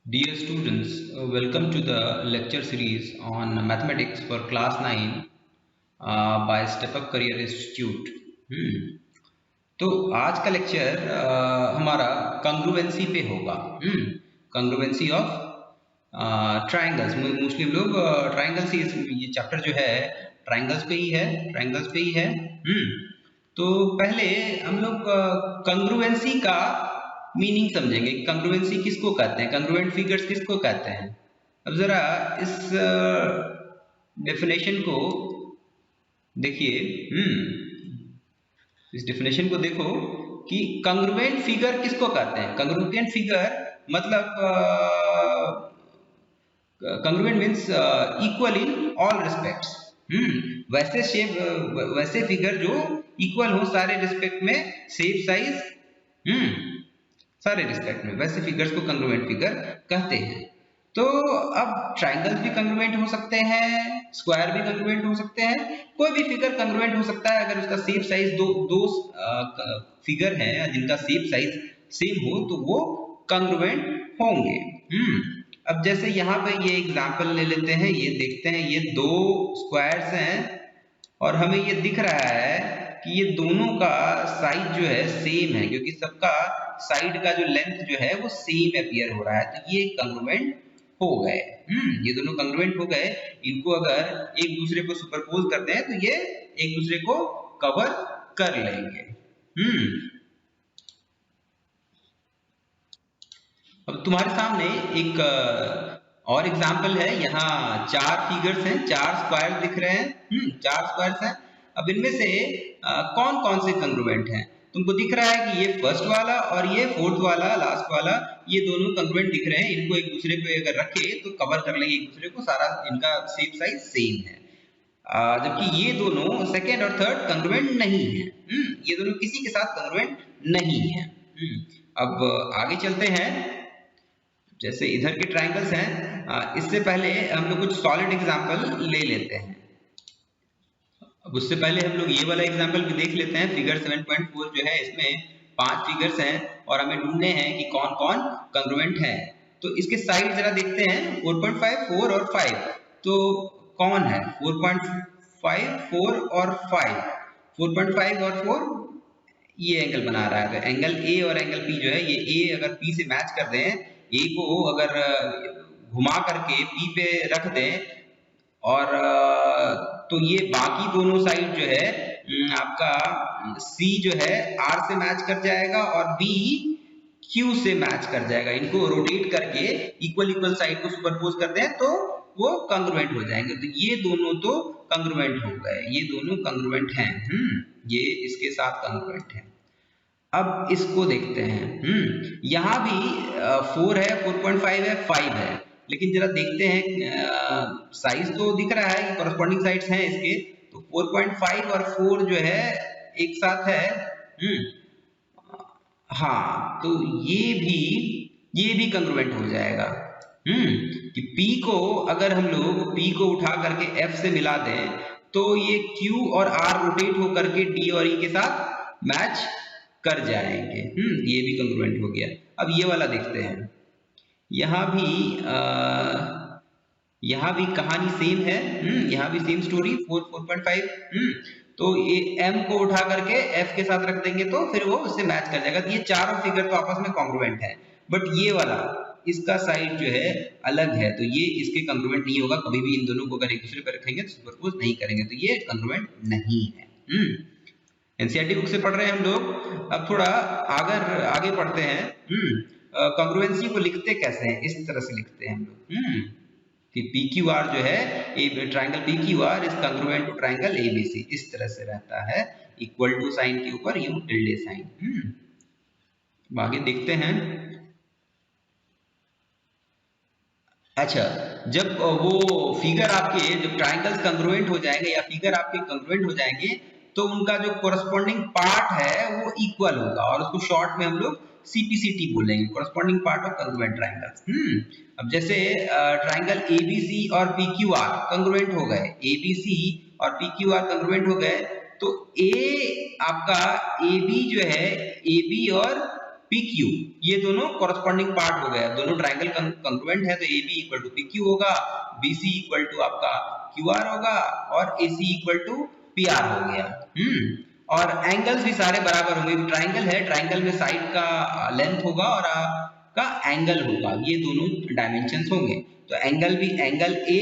Dear students, welcome to the lecture series on mathematics for class 9 by Step Up Career Institute. तो आज का lecture हमारा कंग्रुएंसी पे होगा। कंग्रुएंसी ऑफ ट्रायंगल्स। मोस्टली हम लोग ट्रायंगल्स ही ये चैप्टर जो है ट्रायंगल्स पे ही है। तो पहले हम लोग कंग्रुएंसी का मीनिंग समझेंगे। कंग्रुएंसी किसको कहते हैं, कंग्रुएंट फिगर्स किसको कहते हैं। अब जरा इस डेफिनेशन को देखिए। इस डेफिनेशन को देखो कि कंग्रुएंट फिगर किसको कहते हैं। कंग्रुएंट फिगर मतलब congruent means equal in all respects. वैसे शेप, वैसे फिगर जो इक्वल हो सारे रिस्पेक्ट में, शेप साइज सारे रिस्पेक्ट में, वैसे फिगर्स को कंग्रुएंट फिगर कहते हैं। तो अब ट्रायंगल्स भी कंग्रुएंट हो सकते हैं, स्क्वायर भी कंग्रुएंट हो सकते हैं, कोई भी फिगर कंग्रुएंट हो सकता है अगर उसका शेप साइज दो फिगर है जिनका शेप साइज सेम हो तो वो कंग्रुएंट होंगे। अब जैसे यहाँ पे ये एग्जांपल ले लेते हैं, ये देखते हैं, ये दो स्क्वायर्स हैं और हमें ये दिख रहा है कि ये दोनों का साइज जो है सेम है, क्योंकि सबका साइड का जो लेंथ जो है वो सेम अपीयर हो रहा है, तो ये कंग्रुएंट हो गए। ये दोनों कंग्रुएंट हो गए। इनको अगर एक दूसरे को सुपरपोज करते हैं तो ये एक दूसरे को कवर कर लेंगे। अब तुम्हारे सामने एक और एग्जाम्पल है। यहाँ चार फिगर्स हैं, चार स्क्वायर दिख रहे हैं। चार स्क्वायर्स हैं। अब इनमें से कौन कौन से कंग्रुएंट हैं। तुमको दिख रहा है कि ये फर्स्ट वाला और ये फोर्थ वाला, लास्ट वाला, ये दोनों कंग्रुएंट दिख रहे हैं। इनको एक दूसरे पे अगर रखे तो कवर कर लेंगे एक दूसरे को, सारा इनका शेप साइज सेम है। जबकि ये दोनों सेकेंड और थर्ड कंग्रुएंट नहीं है। ये दोनों किसी के साथ कंग्रुएंट नहीं है। अब आगे चलते हैं। जैसे इधर के ट्रायंगल्स हैं, इससे पहले हम लोग कुछ सॉलिड एग्जांपल ले लेते हैं। अब उससे पहले हम लोग ये वाला एग्जांपल भी देख लेते हैं। फिगर 7.4 जो है, इसमें 5 फिगर्स हैं और हमें ढूंढने हैं कि कौन कौन कंग्रुएंट है। तो इसके साइड जरा देखते हैं, 4.5, 4 और 5। तो कौन है 4.5, 4 और 5? 4.5 और 4 ये एंगल बना रहा है। तो एंगल ए और एंगल पी जो है, ये ए अगर पी से मैच कर दें, ए को अगर घुमा करके पी पे रख दें और तो ये बाकी दोनों साइड जो है आपका सी जो है आर से मैच कर जाएगा और बी क्यू से मैच कर जाएगा। इनको रोटेट करके इक्वल साइड को सुपरपोज कर दें तो वो कंग्रुएंट हो जाएंगे। तो ये दोनों तो कंग्रुएंट हो गए, ये दोनों कंग्रुएंट हैं। ये इसके साथ कंग्रुएंट है। अब इसको देखते हैं। यहाँ भी 4 है, 4.5 है, 5 है, लेकिन जरा देखते हैं साइज तो दिख रहा है कि कॉरेस्पॉन्डिंग साइड्स हैं इसके। तो 4.5 और 4 जो है एक साथ है। हाँ, तो ये भी कंग्रुएंट हो जाएगा। कि P को अगर हम लोग P को उठा करके F से मिला दें तो ये Q और R रोटेट होकर के D और E के साथ मैच कर जाएंगे। ये भी कंग्रुएंट हो गया। अब ये वाला देखते हैं। यहाँ भी कहानी सेम है। यहाँ भी सेम स्टोरी, 4.5। तो ये M को उठा करके F के साथ रख देंगे तो फिर वो उससे मैच कर जाएगा। तो ये चारों फिगर तो आपस में कॉन्ग्रुएंट है, बट ये वाला इसका साइड जो है अलग है, तो ये इसके कंग्रुएंट नहीं होगा। कभी भी इन दोनों को अगर एक दूसरे पर रखेंगे तो सुपरपोज नहीं करेंगे, तो ये कंग्रुएंट नहीं है। एनसीईआरटी बुक से पढ़ रहे हैं हम लोग। अब थोड़ा आगे पढ़ते हैं। कंग्रुएंसी को लिखते कैसे हैं, इस तरह से लिखते हैं हम लोग कि PQR जो है, triangle PQR is congruent to triangle ABC, इस तरह से रहता है। इक्वल टू साइन के ऊपर यूं टिल्डे साइन। आगे देखते हैं। अच्छा, जब वो फिगर आपके, जब ट्रायंगल्स कंग्रुएंट हो जाएंगे या फिगर आपके कंग्रुएंट हो जाएंगे तो उनका जो कोरस्पॉन्डिंग पार्ट है वो इक्वल होगा और उसको शॉर्ट में हम लोग CPCT बोलेंगे, corresponding part of congruent triangles. अब जैसे ट्रायंगल ABC और PQR कंग्रुएंट हो गए, ABC और PQR कंग्रुएंट हो गए, तो A आपका AB जो है, AB और PQ, ये दोनों कॉरस्पॉन्डिंग पार्ट हो गया। दोनों ट्राइंगल कंग्रुएंट है तो AB इक्वल टू PQ होगा, BC इक्वल टू आपका QR होगा और AC इक्वल टू PR हो गया। और एंगल्स भी सारे बराबर होंगे। ट्राइंगल है, ट्राइंगल में साइड का लेंथ होगा और का एंगल होगा, ये दोनों डायमेंशंस होंगे। तो एंगल भी angle A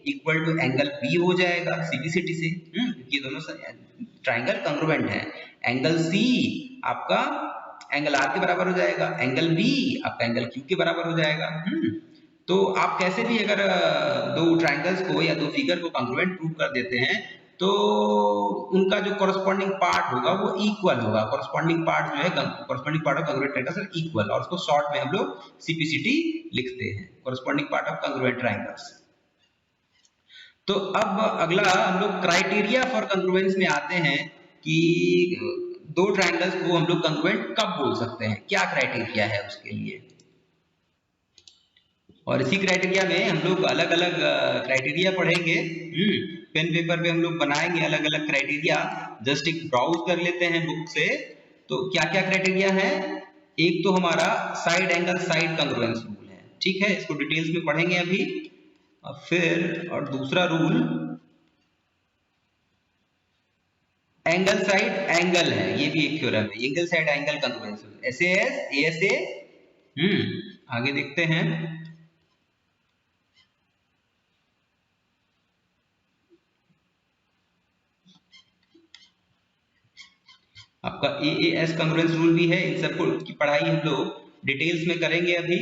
equal to angle B हो जाएगा CBCD से, ये दोनों ट्राइंगल कंग्रुएंट है। एंगल C आपका एंगल R के बराबर हो जाएगा, एंगल B आपका एंगल Q के बराबर हो जाएगा। तो आप कैसे भी अगर दो ट्राइंगल्स को या दो फिगर को कंग्रुएंट प्रूव कर देते हैं तो उनका जो कॉरस्पॉन्डिंग पार्ट होगा वो इक्वल होगा। कॉरस्पॉन्डिंग पार्ट जो है, corresponding part of congruent triangles equal, और उसको शॉर्ट में हम लोग CPCT लिखते हैं, corresponding part of congruent triangles. तो अब अगला हम लोग क्राइटेरिया फॉर कंग्रुएंस में आते हैं कि दो ट्रायंगल्स को हम लोग कंग्रुएंट कब बोल सकते हैं, क्या क्राइटेरिया है उसके लिए। और इसी क्राइटेरिया में हम लोग अलग अलग क्राइटेरिया पढ़ेंगे। पेन पेपर पे हम लोग बनाएंगे अलग अलग क्राइटेरिया। जस्ट एक ब्राउज कर लेते हैं बुक से। तो क्या क्या क्राइटेरिया है, एक तो हमारा साइड एंगल साइड कंग्रुएंस रूल है, ठीक है, इसको डिटेल्स में पढ़ेंगे अभी। फिर और दूसरा रूल एंगल साइड एंगल है, ये भी एक थ्योरम है, angle side angle congruence, SAS ASA। आगे देखते हैं। आपका AAS कंग्रुएंस रूल भी है। इन सबको की पढ़ाई हम लोग डिटेल्स में करेंगे अभी।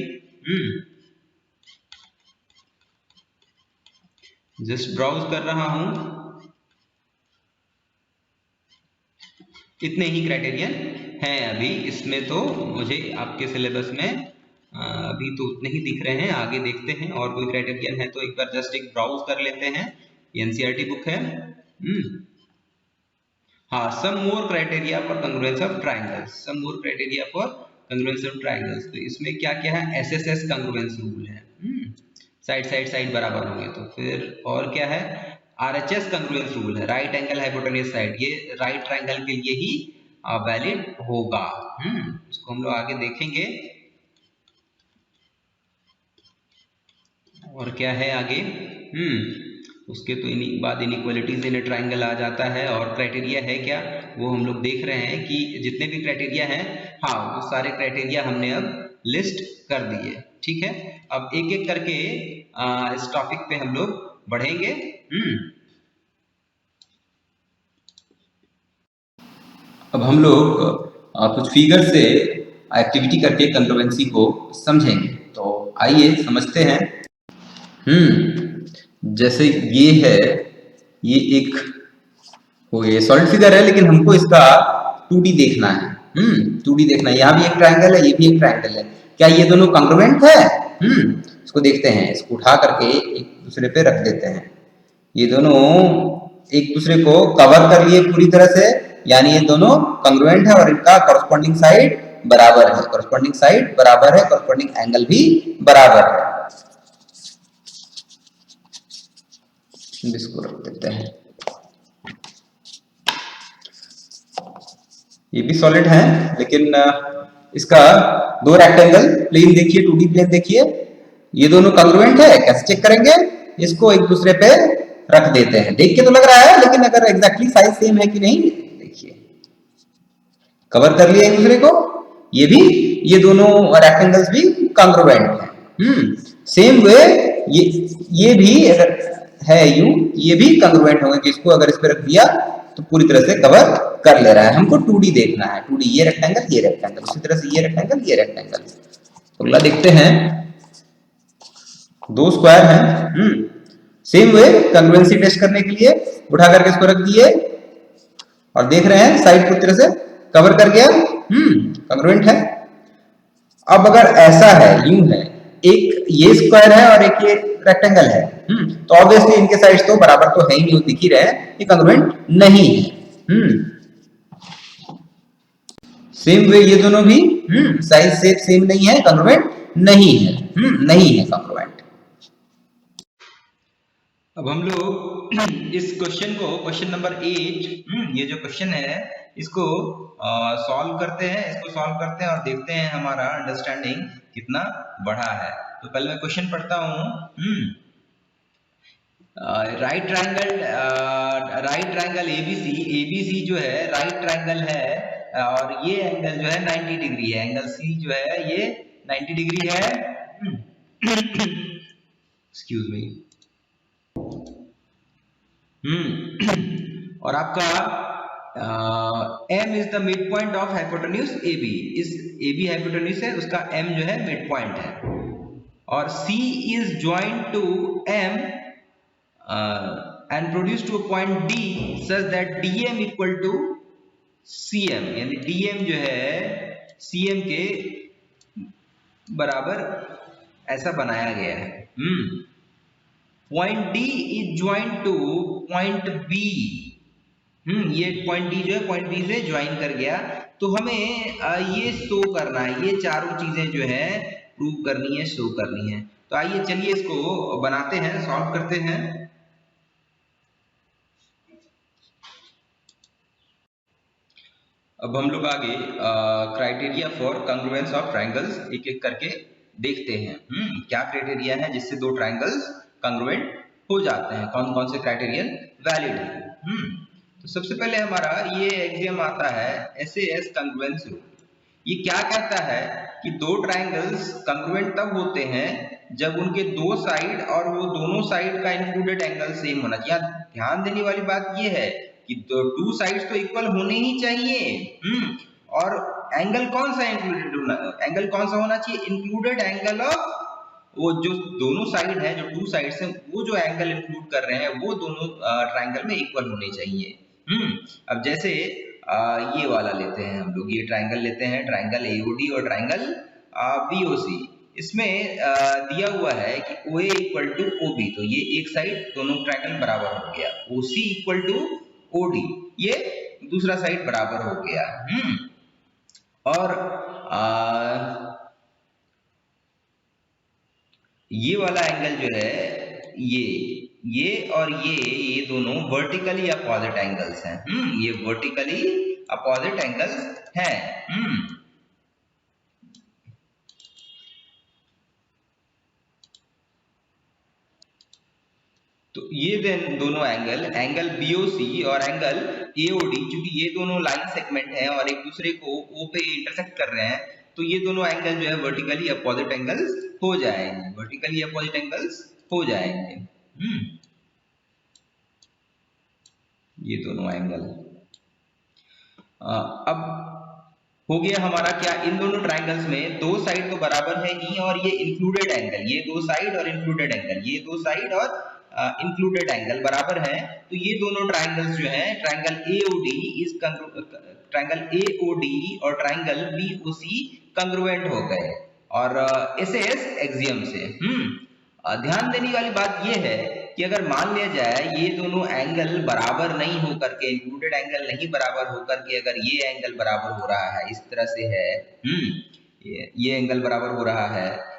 जस्ट ब्राउज कर रहा हूं। इतने ही क्राइटेरियन हैं अभी इसमें, तो मुझे आपके सिलेबस में अभी तो उतने ही दिख रहे हैं। आगे देखते हैं और कोई क्राइटेरियन है तो एक बार जस्ट एक ब्राउज कर लेते हैं। NCERT बुक है। हाँ, some more criteria for congruence of triangles, some more criteria for congruence of triangles. तो इसमें क्या क्या है, SSS कंग्रुएंस रूल है, साइड साइड साइड बराबर होंगे। तो फिर और क्या है, RHS कंग्रुएंस रूल है, राइट एंगल हाइपोटेन्यूज साइड, ये राइट ट्रायंगल के लिए ही वैलिड होगा। इसको हम लोग आगे देखेंगे। और क्या है आगे, उसके तो बाद इनइक्वालिटीज इन ए ट्रायंगल आ जाता है। और क्राइटेरिया है क्या, वो हम लोग देख रहे हैं कि जितने भी क्राइटेरिया हैं, हाँ वो सारे क्राइटेरिया हमने अब लिस्ट कर दिए, ठीक है। अब एक एक करके इस टॉपिक पे हम लोग बढ़ेंगे। अब हम लोग कुछ फिगर से एक्टिविटी करके कंट्रोवर्सी को समझेंगे। तो आइए समझते हैं। जैसे ये है, ये एक हो गया सॉलिड फिगर है, लेकिन हमको इसका 2D देखना है। 2D देखना है। यहाँ भी एक ट्रायंगल है, ये भी एक ट्रायंगल है। क्या ये दोनों कंग्रुएंट है? इसको देखते हैं। इसको उठा करके एक दूसरे पे रख देते हैं। ये दोनों एक दूसरे को कवर कर लिए पूरी तरह से, यानी ये दोनों कंग्रुएंट है और इनका कॉरस्पॉन्डिंग साइड बराबर है। कॉरस्पॉन्डिंग साइड बराबर है, कॉरस्पॉन्डिंग एंगल भी बराबर है। इसको रख देते हैं। ये भी सॉलिड है, लेकिन इसका दो रेक्टेंगल प्लेन देखिए, 2D प्लेन देखिए, ये दोनों कंग्रुएंट है। कैसे चेक करेंगे? इसको एक दूसरे पे रख देते हैं। देख के तो लग रहा है, लेकिन अगर एग्जैक्टली साइज सेम है कि नहीं, देखिए कवर कर लिया एक दूसरे को। ये भी, ये दोनों रेक्टेंगल्स भी कंग्रुएंट हैं। सेम वे ये भी अगर है यूं, ये भी कंग्रुएंट होंगे कि इसको अगर इस पे रख दिया तो पूरी तरह से कवर कर ले रहा है। हमको 2D देखना है। 2D, ये रेक्टेंगल, ये रेक्टेंगल, उसी तरह से ये रेक्टेंगल, ये रेक्टेंगल। अगला देखते हैं। दो स्क्वायर हैं। सेम वे कंग्रुएंसी टेस्ट करने के लिए उठा करके इसको रख दिए और देख रहे हैं साइड पूरी तरह से कवर कर गया। कंग्रुएंट है। अब अगर ऐसा है, यूं है, एक ये स्क्वायर है और एक ये रेक्टेंगल है, तो ऑब्वियसली इनके साइड्स तो बराबर तो है ही नहीं, दिख ही रहे हैं, ये कंग्रुएंट नहीं है। सेम वे ये दोनों भी साइज से सेम नहीं है, कंग्रुएंट नहीं है। नहीं है कंग्रुएंट। अब हम लोग इस क्वेश्चन को, क्वेश्चन नंबर 8, ये जो क्वेश्चन है इसको सॉल्व करते हैं, और देखते हैं हमारा अंडरस्टैंडिंग कितना बढ़ा है। तो पहले मैं क्वेश्चन पढ़ता हूँ। राइट ट्रायंगल एबीसी जो है राइट ट्रायंगल है, और ये एंगल जो है 90 डिग्री है। एंगल सी जो है ये 90 डिग्री है। Excuse me. और आपका M is the mid point of hypotenuse AB। इस AB हाइपोटेन्यूज है, उसका M जो है मिड पॉइंट है। और C is joined to M and produced to a point D such that DM equal to CM, यानी DM जो है CM के बराबर ऐसा बनाया गया है। Point D is joined two point B। ये पॉइंट D जो है पॉइंट B से ज्वाइन कर गया। तो हमें ये शो करना है, ये चारों चीजें जो है प्रूव करनी है, शो करनी है। तो आइए चलिए इसको बनाते हैं, सॉल्व करते हैं। अब हम लोग आगे criteria for congruence of triangles एक एक करके देखते हैं। क्या क्राइटेरिया है जिससे दो ट्रायंगल्स कंग्रुएंट हो जाते हैं, कौन कौन से क्राइटेरियन वैलिड है। तो सबसे पहले हमारा ये एक्सियम आता है SAS कंग्रुएंस रूल। ये क्या कहता है कि दो ट्रायंगल्स कंग्रुएंट तब होते हैं जब उनके दो साइड और वो दोनों साइड का इंक्लूडेड एंगल सेम होना चाहिए। ध्यान देने वाली बात ये है कि टू साइड्स तो इक्वल होने ही चाहिए। और एंगल कौन सा एंगल कौन सा होना चाहिए? इंक्लूडेड एंगल ऑफ वो जो दोनों साइड है, जो टू साइड्स हैं, वो जो एंगल इंक्लूड कर रहे हैं वो दोनों ट्रायंगल में इक्वल होने चाहिए। अब जैसे ये वाला लेते हैं हम लोग, ये ट्रायंगल लेते हैं, ट्रायंगल AOD और ट्रायंगल BOC। इसमें दिया हुआ है कि OA इक्वल टू OB, तो ये एक साइड दोनों ट्रायंगल बराबर हो गया। OC इक्वल टू OD, ये दूसरा साइड बराबर हो गया। और ये वाला एंगल जो है ये और ये दोनों वर्टिकली अपोजिट एंगल्स हैं। ये वर्टिकली अपोजिट एंगल्स हैं। तो ये दोनों एंगल BOC और एंगल AOD, क्योंकि ये दोनों लाइन सेगमेंट हैं और एक दूसरे को O पे इंटरसेक्ट कर रहे हैं, तो ये दोनों एंगल जो है वर्टिकली अपोजिट एंगल्स हो जाएंगे, वर्टिकली अपोजिट एंगल्स हो जाएंगे। ये दोनों एंगल अब हो गया हमारा क्या, इन दोनों ट्रायंगल्स में दो साइड तो बराबर है ही, और ये इंक्लूडेड एंगल, ये दो साइड और इंक्लूडेड एंगल, ये दो साइड और इंक्लूडेड एंगल बराबर है। तो ये दोनों ट्रायंगल्स जो हैं, ट्रायंगल AOD और ट्रायंगल BOC कंग्रुएंट हो गए और SAS एक्सियम से। ध्यान देने वाली बात ये है कि अगर मान लिया जाए ये दोनों एंगल बराबर नहीं हो करके, इंक्लूडेड एंगल नहीं बराबर हो करके, अगर ये एंगल बराबर हो रहा है, इस तरह से है, ये एंगल बराबर हो रहा है,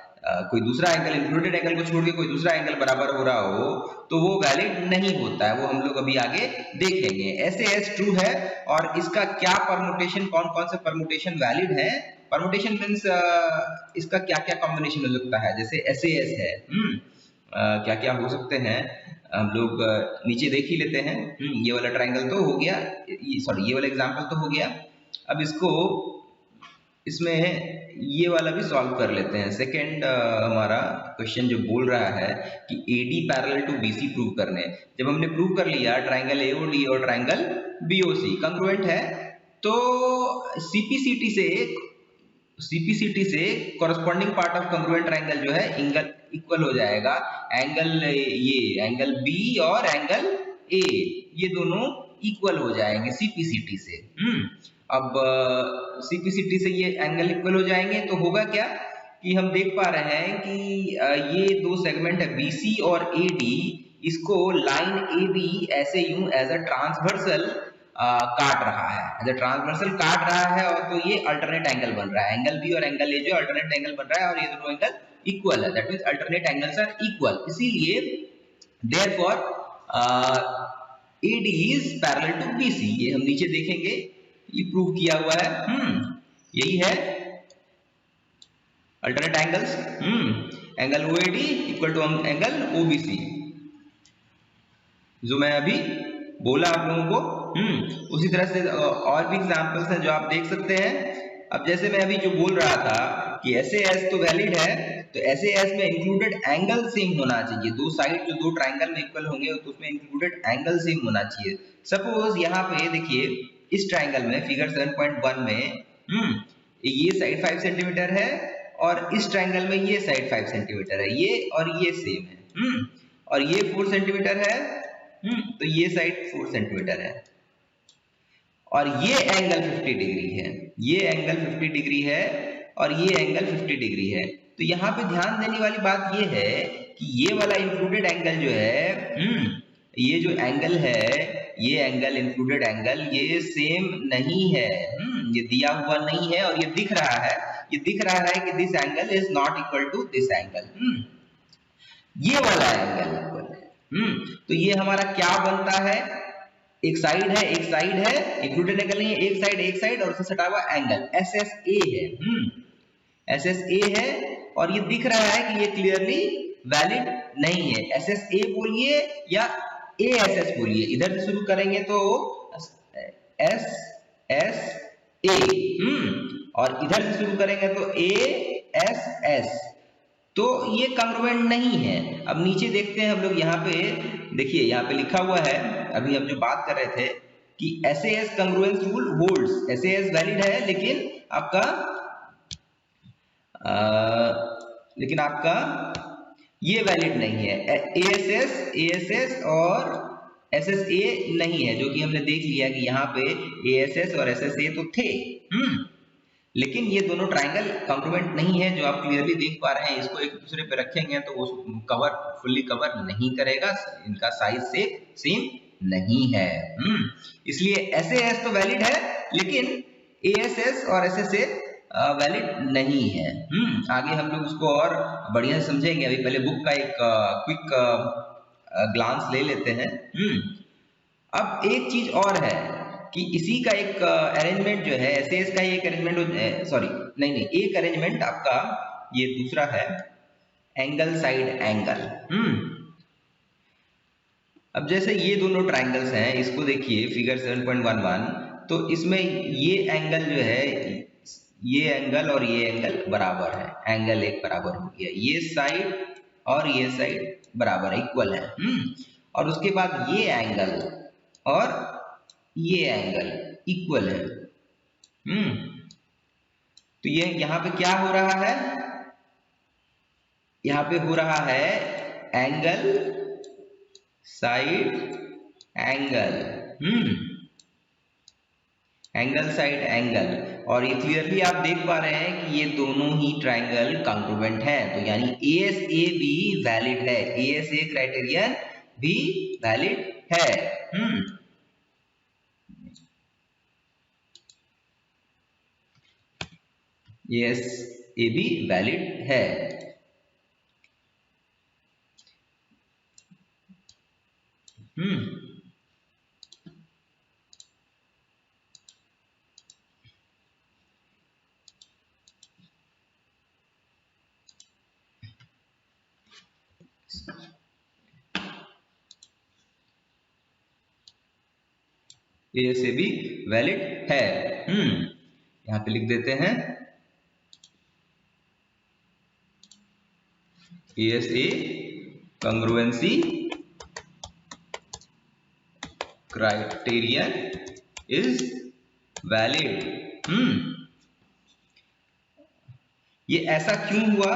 कोई दूसरा एंगल, इंक्लूडेड एंगल को छोड़ के कोई दूसरा एंगल बराबर हो रहा हो, तो वो वैलिड नहीं होता है। वो हम लोग अभी आगे देखेंगे। SAS ट्रू है, और इसका क्या परमुटेशन, कौन कौन से परमुटेशन वैलिड है? परमुटेशन मींस इसका क्या क्या कॉम्बिनेशन हो सकता है। जैसे SAS है, क्या क्या हो सकते हैं हम लोग नीचे देख ही लेते हैं। ये वाला ट्रायंगल तो हो गया, सॉरी ये वाला एग्जांपल तो हो गया। अब इसको इसमें ये वाला भी सॉल्व कर लेते हैं। सेकंड हमारा क्वेश्चन जो बोल रहा है कि AD parallel to BC prove करने। जब हमने प्रूव कर लिया ट्रायंगल AOD और ट्रायंगल BOC कंग्रुएंट है, तो CPCT से corresponding part of congruent triangle जो है एंगल इक्वल हो जाएगा। एंगल B और एंगल A, ये दोनों इक्वल हो जाएंगे CPCT से। अब CPCT से ये एंगल इक्वल हो जाएंगे तो होगा क्या कि हम देख पा रहे हैं कि ये दो सेगमेंट है BC और AD, इसको लाइन AB ऐसे यूं एज अ ट्रांसवर्सल काट रहा है, और तो ये अल्टरनेट एंगल बन रहा है। एंगल B और एंगल A जो अल्टरनेट एंगल बन रहा है, और ये दोनों एंगल इक्वल है, that means alternate angles are equal. इसीलिए therefore AD is parallel to BC। ये हम नीचे देखेंगे ये प्रूव किया हुआ है। यही है alternate angles. Angle OAD equal to angle OBC, जो मैं अभी बोला आप लोगों को। उसी तरह से और भी एग्जांपल्स हैं जो आप देख सकते हैं। अब जैसे मैं अभी जो बोल रहा था कि SAS तो वैलिड है, तो SAS में इंक्लूडेड एंगल सेम होना चाहिए। दो साइड जो दो ट्राइंगल में इक्वल होंगे तो उसमें इंक्लूडेड एंगल सेम होना चाहिए। सपोज यहाँ पे देखिए इस ट्राइंगल में फिगर 7.1 में ये साइड 5 सेंटीमीटर है और इस ट्राइंगल में ये साइड 5 सेंटीमीटर है, ये और ये सेम है। और ये 4 सेंटीमीटर है, तो ये साइड 4 सेंटीमीटर है और ये एंगल 50 डिग्री है, ये एंगल 50 डिग्री है और ये एंगल 50 डिग्री है। तो यहाँ पे ध्यान देने वाली बात ये है कि ये वाला इंक्लूडेड एंगल जो है, ये जो एंगल है, ये एंगल इंक्लूडेड एंगल ये सेम नहीं है। ये दिया हुआ नहीं है और ये दिख रहा है, ये दिख रहा है कि this angle is not equal to this angle. ये वाला एंगल इक्वल है। तो ये हमारा क्या बनता है, एक साइड है, एक साइड है, इंक्लूडेड एंगल नहीं है, एक साइड और उससे सटा हुआ एंगल SSA है। SSA है और ये दिख रहा है कि ये क्लियरली वैलिड नहीं है। SSA बोलिए या ASS बोलिए, इधर से शुरू करेंगे तो SSA, और इधर से शुरू करेंगे तो ASS, तो ये कॉन्ग्रुएंट नहीं है। अब नीचे देखते हैं हम लोग, यहाँ पे देखिए, यहाँ पे लिखा हुआ है, अभी हम जो बात कर रहे थे कि SAS congruence rule holds, SAS valid है लेकिन आपका ये वैलिड नहीं है। ASS और SSA नहीं है, जो कि हमने देख लिया कि यहाँ पे ASS और SSA तो थे, लेकिन ये दोनों ट्राइंगल कॉन्ग्रुएंट नहीं है, जो आप क्लियरली देख पा रहे हैं। इसको एक दूसरे पे रखेंगे तो वो फुल्ली कवर नहीं करेगा, इनका साइज से सेम नहीं है। इसलिए SAS तो वैलिड है लेकिन ASS और SSA वैलिड नहीं है। आगे हम लोग उसको और बढ़िया से समझेंगे। अभी पहले बुक का एक क्विक ग्लांस ले लेते हैं। अब एक चीज और है कि इसी का एक अरेंजमेंट जो है, SAS का एक अरेंजमेंट, सॉरी नहीं, एक अरेंजमेंट आपका ये दूसरा है एंगल साइड एंगल। अब जैसे ये दोनों ट्राइंगल्स हैं, इसको देखिए फिगर 7.11, तो इसमें ये एंगल जो है, ये एंगल और ये एंगल बराबर है, एंगल एक बराबर हो गया, ये साइड और ये साइड बराबर है, इक्वल है। और उसके बाद ये एंगल और ये एंगल इक्वल है। तो ये यहाँ पे क्या हो रहा है, यहाँ पे हो रहा है angle side angle, angle side angle. और ये क्लियरली आप देख पा रहे हैं कि ये दोनों ही ट्राइंगल कॉन्ग्रुएंट हैं, तो यानी ASA भी वैलिड है, ASA क्राइटेरियन भी वैलिड है। ASA भी वैलिड है। ASA भी वैलिड है। यहां पे लिख देते हैं ASA congruency criterion is valid। ये ऐसा क्यों हुआ,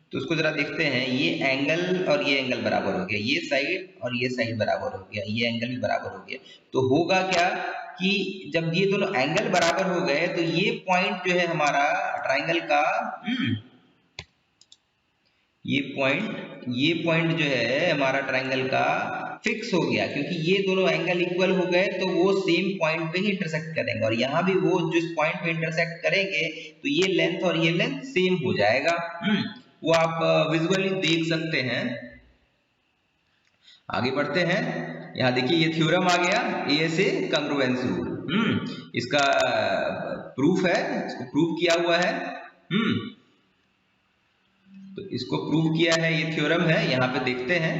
तो उसको जरा देखते हैं। ये एंगल और ये एंगल बराबर हो गया, ये साइड और ये साइड बराबर हो गया, ये एंगल भी बराबर हो गया। तो होगा क्या कि जब ये दोनों एंगल बराबर हो गए तो ये पॉइंट जो है हमारा ट्राइंगल का, ये पॉइंट जो है हमारा ट्राइंगल का फिक्स हो गया, क्योंकि ये दोनों एंगल इक्वल हो गए तो वो सेम पॉइंट पे ही इंटरसेक्ट करेंगे। और यहाँ भी वो जिस पॉइंट पे इंटरसेक्ट करेंगे तो ये लेंथ और ये लेंथ सेम हो जाएगा। वो आप विजुअली देख सकते हैं। आगे बढ़ते हैं। यहाँ देखिए ये थ्योरम आ गया, ASA कॉन्ग्रुएंस रूल। इसका प्रूफ है, इसको प्रूव किया हुआ है। तो इसको प्रूव किया है, ये थ्योरम है। यहाँ पे देखते हैं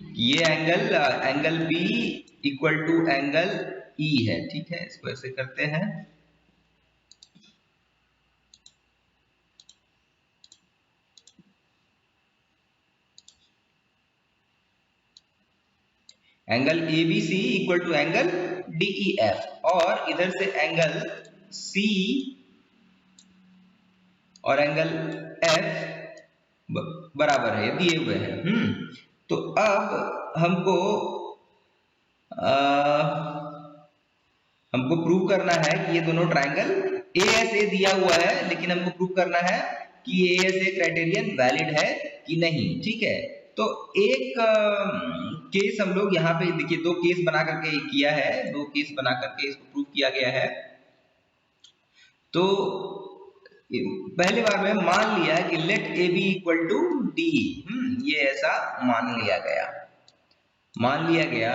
कि ये angle B equal to angle E है, ठीक है। इसको ऐसे करते हैं, angle A B C equal to angle D E F, और इधर से एंगल सी और एंगल एफ बराबर है, दिए हुए हैं। तो अब हमको प्रूव करना है कि ये दोनों ट्रायंगल ASA दिया हुआ है, लेकिन हमको प्रूव करना है कि ASA क्राइटेरियन वैलिड है कि नहीं, ठीक है। तो एक केस हम लोग यहाँ पे देखिए, दो केस बना करके किया है, दो केस बना करके इसको प्रूव किया गया है। तो पहली बार में मान लिया कि let A B equal to D, ये ऐसा मान लिया गया।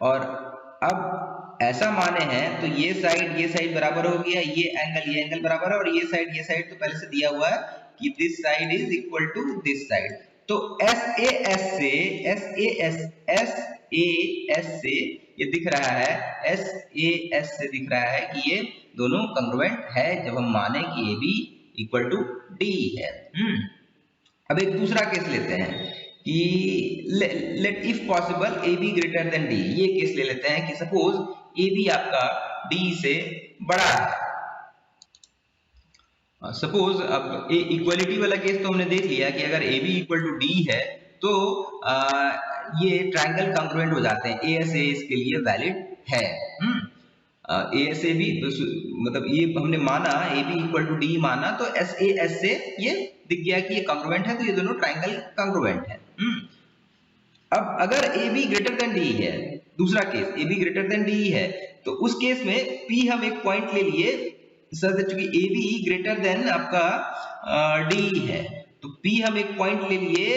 और अब ऐसा माने हैं तो ये साइड बराबर हो गया, ये एंगल बराबर है, और ये साइड तो पहले से दिया हुआ है कि this side is equal to this side. तो SAS से ये दिख रहा है, SAS से दिख रहा है कि ये दोनों कंग्रुएंट है जब हम माने कि AB इक्वल टू D है। अब एक दूसरा केस लेते हैं कि let if possible AB greater than D। ये केस ले लेते हैं कि सपोज AB आपका D से बड़ा है। सपोज अब इक्वलिटी वाला केस तो हमने देख लिया कि अगर AB इक्वल टू D है तो ये ट्रायंगल कंग्रुएंट हो जाते हैं, ASA इसके लिए वैलिड है। ASA भी मतलब ये हमने माना AB इक्वल टू D माना, तो SAS से ये दिख गया कि ये कंग्रुएंट है, तो ये दोनों ट्रायंगल कंग्रुएंट है। अब अगर AB ग्रेटर देन D है, दूसरा case AB greater than D है, तो उस केस में P हम एक पॉइंट ले लिए, चूंकि AB ग्रेटर देन आपका D है, तो P हम एक पॉइंट ले लिए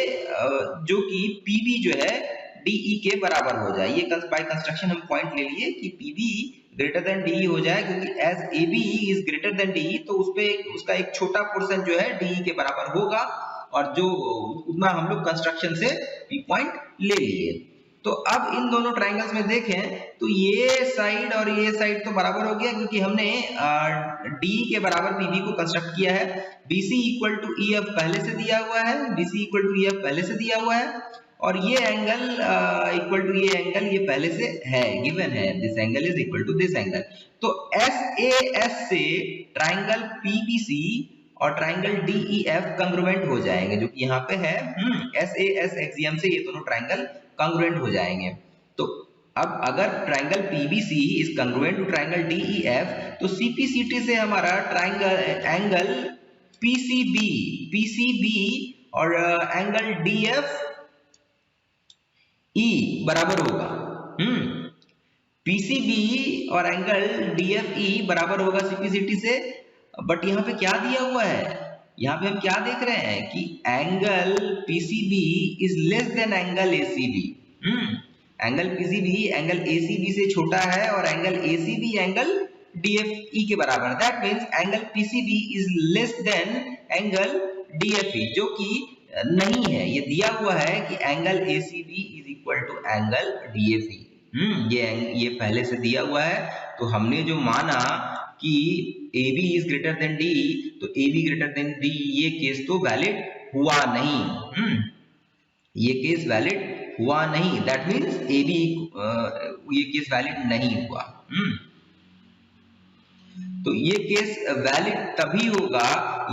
जो कि PB जो है DE के बराबर हो जाए। ये बाय कंस्ट्रक्शन हम पॉइंट ले लिए कि PB ग्रेटर देन DE हो जाए, क्योंकि as AB is greater than DE तो उसका एक छोटा पोर्शन जो है DE के बराबर होगा, और जो उतना हम लोग कंस्ट्रक्शन से P पॉइंट ले लिए। तो अब इन दोनों ट्रायंगल्स में देखें तो ये साइड और ये साइड तो बराबर हो गया, क्योंकि हमने D के बराबर PB को कंस्ट्रक्ट किया है। BC इक्वल टू EF पहले से दिया हुआ है, BC इक्वल टू EF पहले से दिया हुआ है, और ये एंगल इक्वल टू ये एंगल ये पहले से है, गिवन है, this angle is equal to this angle. तो SAS से ट्रायंगल PBC और ट्रायंगल DEF कंग्रुएंट हो जाएंगे, जो कि यहाँ पे है। SAS एक्सियम से ये दोनों ट्रायंगल कंग्रुएंट हो जाएंगे। तो अब अगर triangle PBC is congruent to triangle DEF, तो CPCT से हमारा एंगल PCB और एंगल DFE बराबर होगा। PCB और एंगल DFE बराबर होगा CPCT से। बट यहाँ पे क्या दिया हुआ है, यहाँ पे हम क्या देख रहे हैं कि angle PCB is less than angle ACB। Angle PCB angle ACB से छोटा है, और एंगल ACB एंगल DFE के बराबर। That means angle PCB is less than angle DFE, जो कि नहीं है। ये दिया हुआ है कि angle ACB is equal to angle DFE। ये पहले से दिया हुआ है। तो हमने जो माना कि AB is greater than D, तो AB ग्रेटर देन D ये केस तो वैलिड हुआ नहीं। ये केस वैलिड हुआ नहीं, दैट मींस AB ये केस वैलिड नहीं हुआ। तो ये केस वैलिड तभी होगा,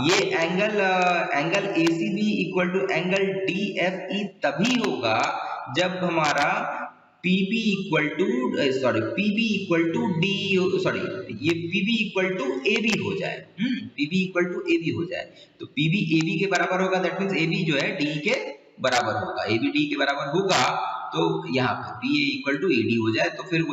ये angle ACB equal to angle DFE तभी होगा जब हमारा PB इक्वल टू AB हो जाए। PB इक्वल टू AB हो जाए, तो PB AB के बराबर होगा, दैट मींस AB जो है DE के बराबर होगा। AB DE के बराबर होगा, तो यहाँ पे BA इक्वल टू AD हो जाए, तो फिर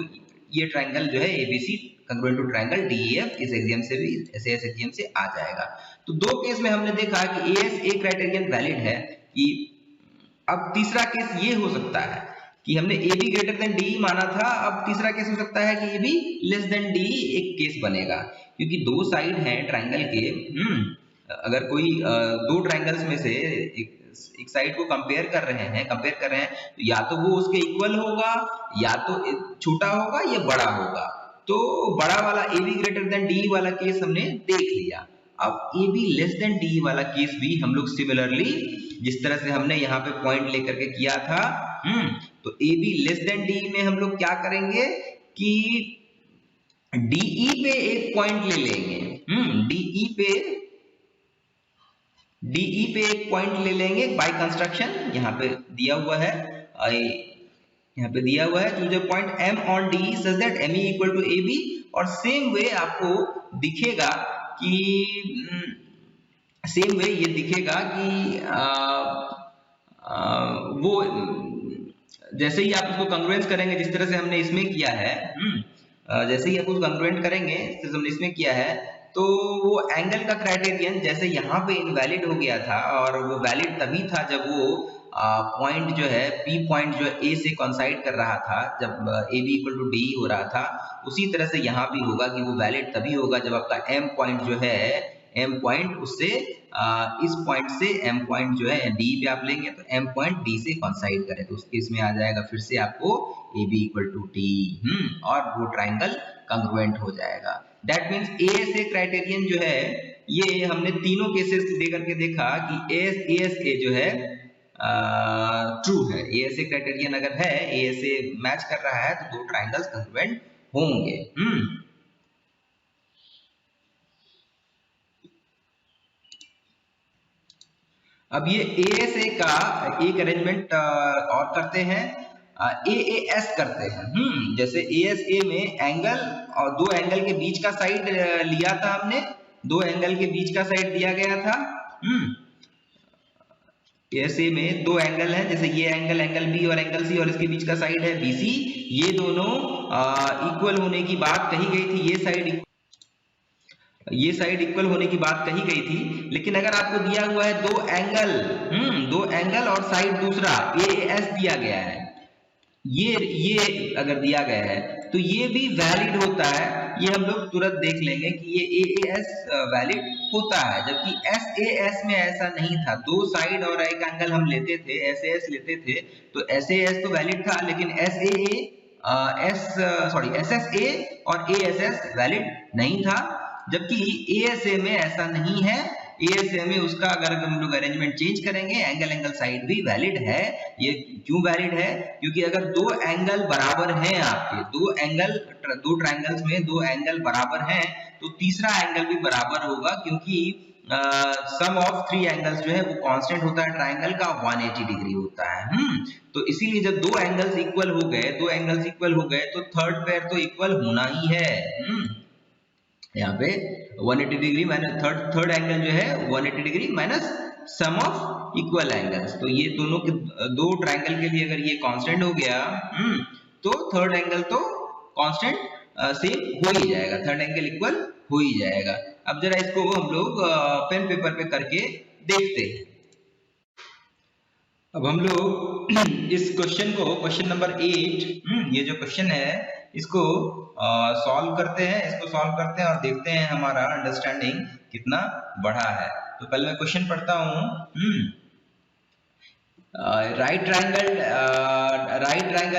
ये ट्रायंगल जो है ABC congruent to triangle DEF इस एक्सियम से भी SAS एक्सियम से आ जाएगा। तो दो केस में हमने देखा कि ASA क्राइटेरियन वैलिड है। कि अब तीसरा केस ये हो सकता है कि हमने A be greater than D माना था, अब तीसरा केस हो सकता है कि A be less than D एक केस बनेगा, क्योंकि दो साइड हैं ट्राइंगल के। अगर कोई दो ट्राइंगल्स में से एक साइड को कंपेयर कर रहे हैं तो या तो वो उसके इक्वल होगा, या तो छोटा होगा या बड़ा होगा। तो बड़ा वाला A be greater than D वाला केस हमने देख लिया। अब A be less than D वाला केस भी हम लोग सिमिलरली जिस तरह से हमने यहाँ पे पॉइंट लेकर के किया था, तो A be less than D में हम लोग क्या करेंगे कि डीई पे एक पॉइंट ले लेंगे। डीई पे एक पॉइंट ले लेंगे बाय कंस्ट्रक्शन, यहाँ पे दिया हुआ है, choose a point m on D such that ME equal to AB, और सेम वे आपको दिखेगा कि ये दिखेगा कि वो जैसे ही आप उसको कंग्रुएंस करेंगे जिस तरह से हमने इसमें किया है, जैसे ही आप उसको कंग्रुएंट करेंगे जैसे हमने इसमें किया है, तो वो एंगल का क्राइटेरियन जैसे यहाँ पे इनवैलिड हो गया था, और वो वैलिड तभी था जब वो पॉइंट जो है P पॉइंट जो ए से कॉन्साइड कर रहा था, जब A B equal to D हो रहा था। उसी तरह से यहाँ भी होगा कि वो वैलिड तभी होगा जब आपका M पॉइंट जो है, M पॉइंट उससे इस पॉइंट से M पॉइंट जो है D पे आप लेंगे तो M पॉइंट D से कॉन्साइड करे, तो उस केस में आ जाएगा फिर से आपको A B equal to D, और वो ट्राइंगल कंग्रुएंट हो जाएगा। दैट मीन्स ASA क्राइटेरियन जो है, ये हमने तीनों केसेस दे करके देखा कि ASA जो है ट्रू है। ASA क्राइटेरियन अगर है, ASA मैच कर रहा है, तो दो ट्राइंगल्स कंग्रुएंट होंगे। अब ये ASA का एक अरेंजमेंट और करते हैं, AAS करते हैं। जैसे ASA में एंगल और दो एंगल के बीच का साइड लिया था हमने, दो एंगल के बीच का साइड दिया गया था। ASA में दो एंगल हैं, जैसे ये एंगल B और एंगल C, और इसके बीच का साइड है BC। ये दोनों इक्वल होने की बात कही गई थी, ये साइड इक्वल होने की बात कही गई थी। लेकिन अगर आपको दिया हुआ है दो एंगल और साइड दूसरा AAS दिया गया है, ये अगर दिया गया है तो ये भी वैलिड होता है। ये हम लोग तुरंत देख लेंगे कि ये AAS वैलिड होता है, जबकि SAS में ऐसा नहीं था। दो साइड और एक एंगल हम लेते थे, SAS लेते थे, तो SAS तो वैलिड था, लेकिन SSA और ASS वैलिड नहीं था। जबकि ASA में ऐसा नहीं है। ASA में उसका अगर हम लोग अरेंजमेंट चेंज करेंगे, एंगल साइड भी वैलिड है। ये क्यों वैलिड है? क्योंकि अगर दो एंगल बराबर हैं, आपके दो ट्रायंगल्स में दो एंगल बराबर हैं, तो तीसरा एंगल भी बराबर होगा, क्योंकि सम ऑफ थ्री एंगल्स जो है वो कांस्टेंट होता है ट्रायंगल का, 180 डिग्री होता है। तो इसीलिए जब दो एंगल्स इक्वल हो गए तो थर्ड पेयर तो इक्वल होना ही है। यहाँ पे 180 डिग्री माइनस थर्ड एंगल जो है 180 degree minus sum of equal angles. तो ये दोनों के दो ट्रायंगल के लिए अगर ये कांस्टेंट हो गया, तो थर्ड एंगल तो कांस्टेंट सेम हो ही जाएगा, थर्ड एंगल इक्वल हो ही जाएगा। अब जरा इसको हम लोग पेन पेपर पे करके देखते हैं। अब हम लोग इस क्वेश्चन को, क्वेश्चन नंबर 8, ये जो क्वेश्चन है इसको सॉल्व करते हैं और देखते हैं हमारा अंडरस्टैंडिंग कितना बढ़ा है। तो पहले मैं क्वेश्चन पढ़ता हूँ। राइट ट्रायंगल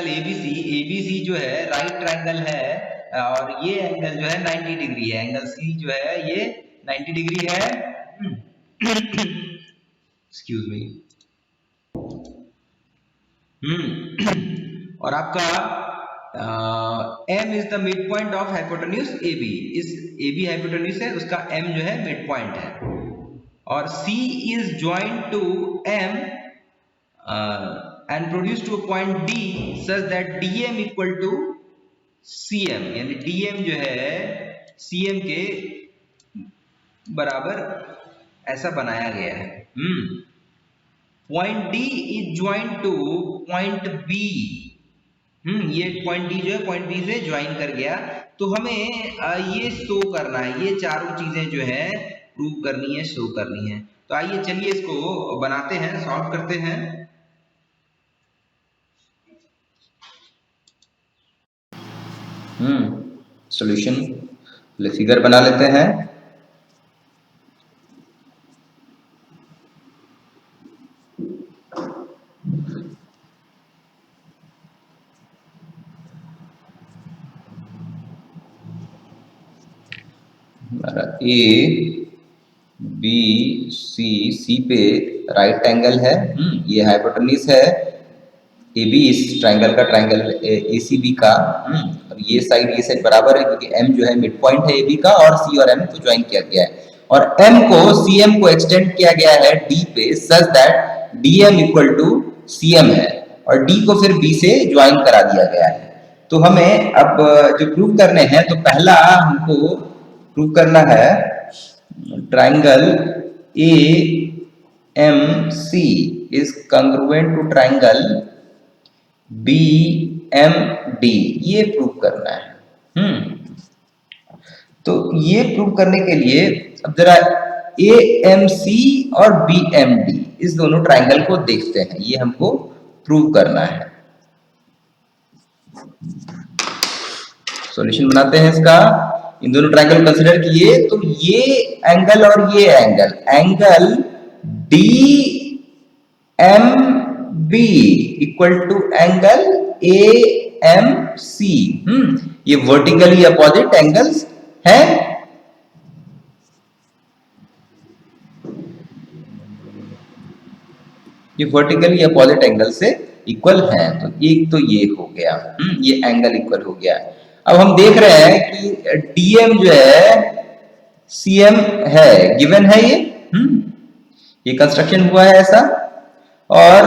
ABC जो है राइट ट्रायंगल है, और ये एंगल जो है 90 डिग्री है, एंगल C जो है ये 90 डिग्री है। Excuse me. और आपका M is the mid point of hypotenuse AB। इस AB हाइपोटेन्यूज है, उसका M जो है मिड पॉइंट है, और C is joined to M and produced to point D such that DM equal to CM, यानी DM जो है CM के बराबर ऐसा बनाया गया है। Point D is joined two point B। ये पॉइंट D जो है पॉइंट B से ज्वाइन कर गया। तो हमें ये शो करना है, ये चारों चीजें जो है प्रूव करनी है, शो करनी है। तो आइए चलिए इसको बनाते हैं, सॉल्व करते हैं। सॉल्यूशन फिगर बना लेते हैं। हमारा ए बी सी पे राइट एंगल है, ये हाइपोटेन्यूज है ए बी, इस ट्रायंगल का, ट्रायंगल ए सी बी का। और ये साइड बराबर है क्योंकि एम जो है मिड पॉइंट है ए बी का, और सी और एम को ज्वाइन किया गया है, और एम को सी एम को एक्सटेंड किया गया है डी पे, such that D M equal to C M है, और डी को फिर बी से ज्वाइन करा दिया गया है। तो हमें अब जो प्रूव करने हैं, तो पहला हमको प्रूव करना है triangle A M C is congruent to triangle B M D, ये प्रूव करना है। तो ये प्रूव करने के लिए अब जरा ए एम सी और बी एम डी इस दोनों ट्रायंगल को देखते हैं, ये हमको प्रूव करना है। सॉल्यूशन बनाते हैं इसका। इन दोनों ट्रायंगल कंसीडर किए, तो ये एंगल और ये angle, angle D M B equal to angle A M C, ये वर्टिकली अपोजिट एंगल्स है। ये वर्टिकली अपोजिट एंगल से इक्वल है, तो एक तो ये हो गया, ये एंगल इक्वल हो गया। अब हम देख रहे हैं कि डीएम जो है सीएम है, गिवन है ये कंस्ट्रक्शन हुआ है ऐसा, और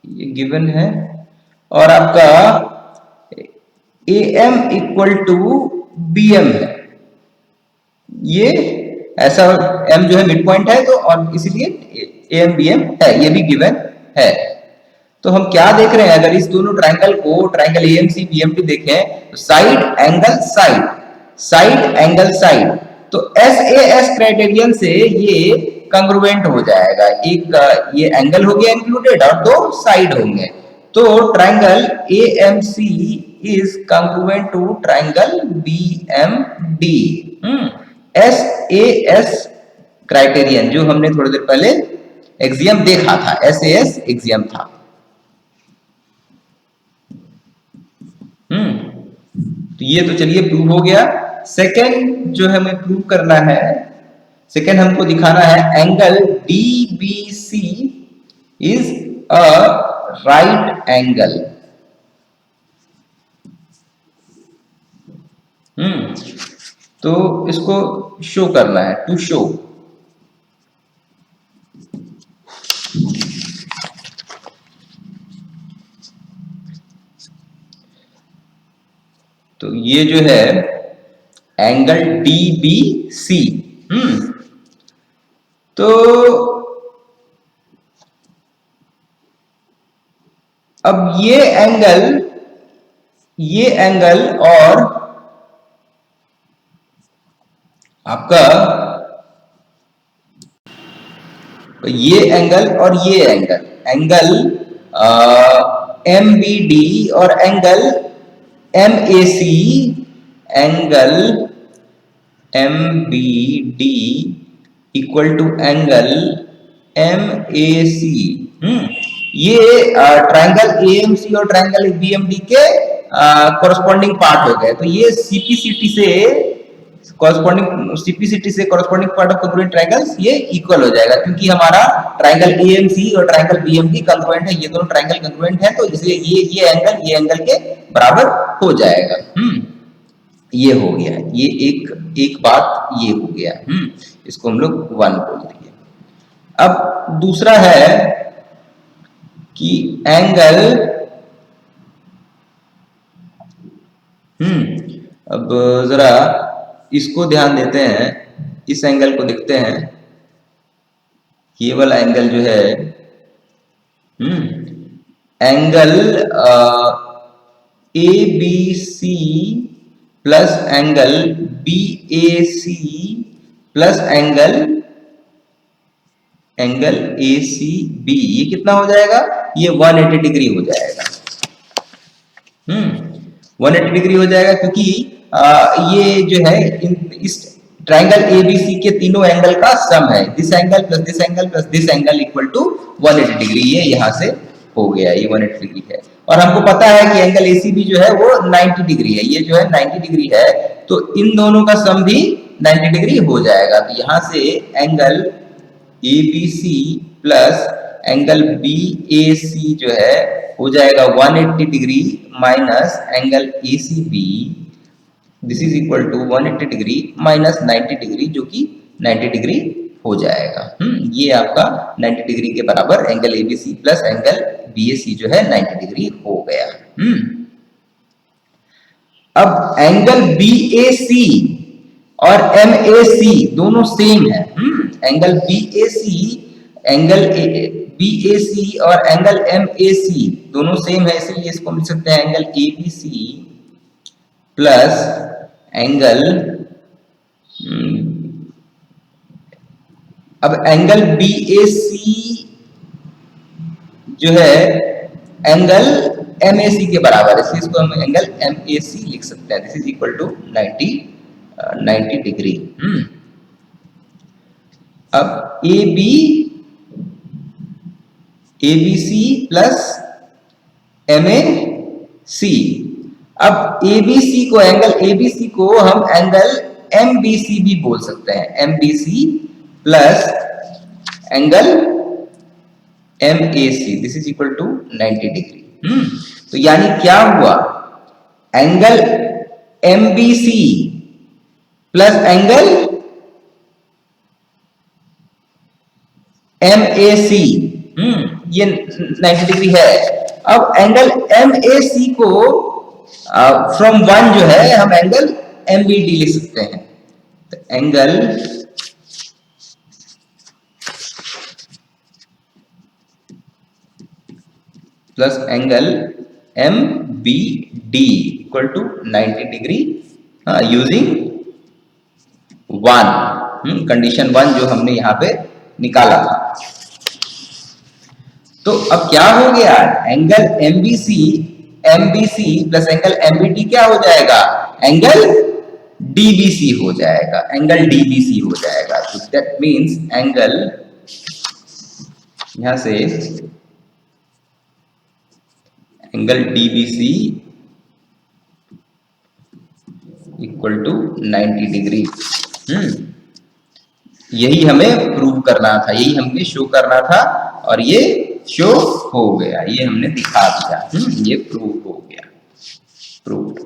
ये गिवन है, और आपका A M equal to B M है, ये ऐसा, एम जो है मिड पॉइंट है, तो और इसीलिए ए एम बी एम है, ये भी गिवन है। तो हम क्या देख रहे हैं, अगर इस दोनों ट्रायंगल को, triangle A M C B M T देखें, तो side angle side, side angle side, तो एस ए एस क्राइटेरियन से ये कंग्रुएंट हो जाएगा। एक ये एंगल हो गया इंक्लूडेड, और दो साइड होंगे, तो triangle A M C is congruent to triangle B M D. S A S criterion जो हमने थोड़ी देर पहले एक्सियम देखा था, एस ए एस एक्सियम था। तो ये तो चलिए प्रूव हो गया। सेकेंड जो हमें प्रूव करना है, सेकेंड हमको दिखाना है angle D B C is a right angle. तो इसको शो करना है, टू शो। तो ये जो है एंगल डी बी सी, तो अब ये एंगल और आपका ये एंगल और ये angle, angle M B D और angle M A C, angle M B D equal to angle M A C, ये ट्रायंगल ए एम सी और ट्रायंगल बी एम डी के कॉरस्पॉन्डिंग पार्ट हो गए। तो ये सीपीसीटी से corresponding part of congruent triangles ये इक्वल हो जाएगा, क्योंकि हमारा ट्रायंगल एएमसी और ट्रायंगल बीएमडी कंग्रुएंट है, ये दोनों ट्रायंगल कंग्रुएंट है, तो इसलिए ये एंगल के बराबर हो जाएगा। ये हो गया, ये एक बात ये हो गया। इसको हम लोग 1 बोल दिए। अब दूसरा है कि एंगल, अब जरा इसको ध्यान देते हैं, इस एंगल को देखते हैं। ये वाला एंगल जो है angle A B C plus angle B A C plus angle A C B, ये कितना हो जाएगा? ये 180 डिग्री हो जाएगा। 180 डिग्री हो जाएगा, क्योंकि ये जो है इस ट्राइंगल एबीसी के तीनों एंगल का सम है, this angle plus this angle plus this angle equal to 180 degree. ये यहाँ से हो गया, ये 180 डिग्री है। और हमको पता है कि एंगल एसीबी जो है वो 90 डिग्री है, ये जो है 90 डिग्री है, तो इन दोनों का सम भी 90 डिग्री हो जाएगा। तो यहाँ से angle ABC plus angle BAC जो है हो जाएगा 180 degree minus angle ACB, this is equal to 180 degree minus 90 degree, जो कि 90 डिग्री हो जाएगा। ये आपका 90 डिग्री के बराबर angle ABC plus angle BAC जो है 90 डिग्री हो गया। अब एंगल बीएसी और एमएसी दोनों सेम है। एंगल बीएसी और एंगल एमएसी दोनों सेम है, इसलिए इसको मिल सकते हैं एंगल एबीसी प्लस एंगल, अब एंगल बीएसी जो है एंगल एमएसी के बराबर है, इसलिए इसको हम एंगल एमएसी लिख सकते हैं। This is equal to 90 degree. अब एबीसी प्लस एमएसी, अब एबीसी को, एंगल एबीसी को हम एंगल एमबीसी भी बोल सकते हैं, MBC plus angle MAC, this is equal to 90 degree. तो यानी क्या हुआ, angle MBC plus angle MAC, ये 90 डिग्री है। अब एंगल एमएसी को फ्रॉम 1 जो है हम एंगल एमबीडी लिख सकते हैं, तो angle plus angle M B D equal to 90 degree using 1, condition 1 जो हमने यहाँ पे निकाला था। तो अब क्या हो गया, angle MBC plus angle MBD क्या हो जाएगा, एंगल डीबीसी हो जाएगा, एंगल डीबीसी हो जाएगा। तो दैट मीन्स एंगल, यहां से angle DBC equal to 90 degree. यही हमें प्रूव करना था, यही हमें शो करना था, और ये शो हो गया, ये हमने दिखा दिया। ये प्रूव हो गया, प्रूव्ड।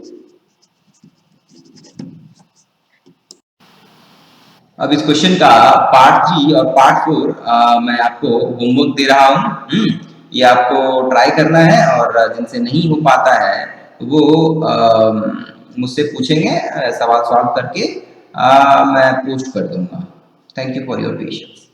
अब इस क्वेश्चन का पार्ट 3 और पार्ट 4 मैं आपको होमवर्क दे रहा हूं। ये आपको ट्राई करना है, और जिनसे नहीं हो पाता है वो मुझसे पूछेंगे, सवाल सॉल्व करके मैं पोस्ट कर दूंगा। Thank you for your patience.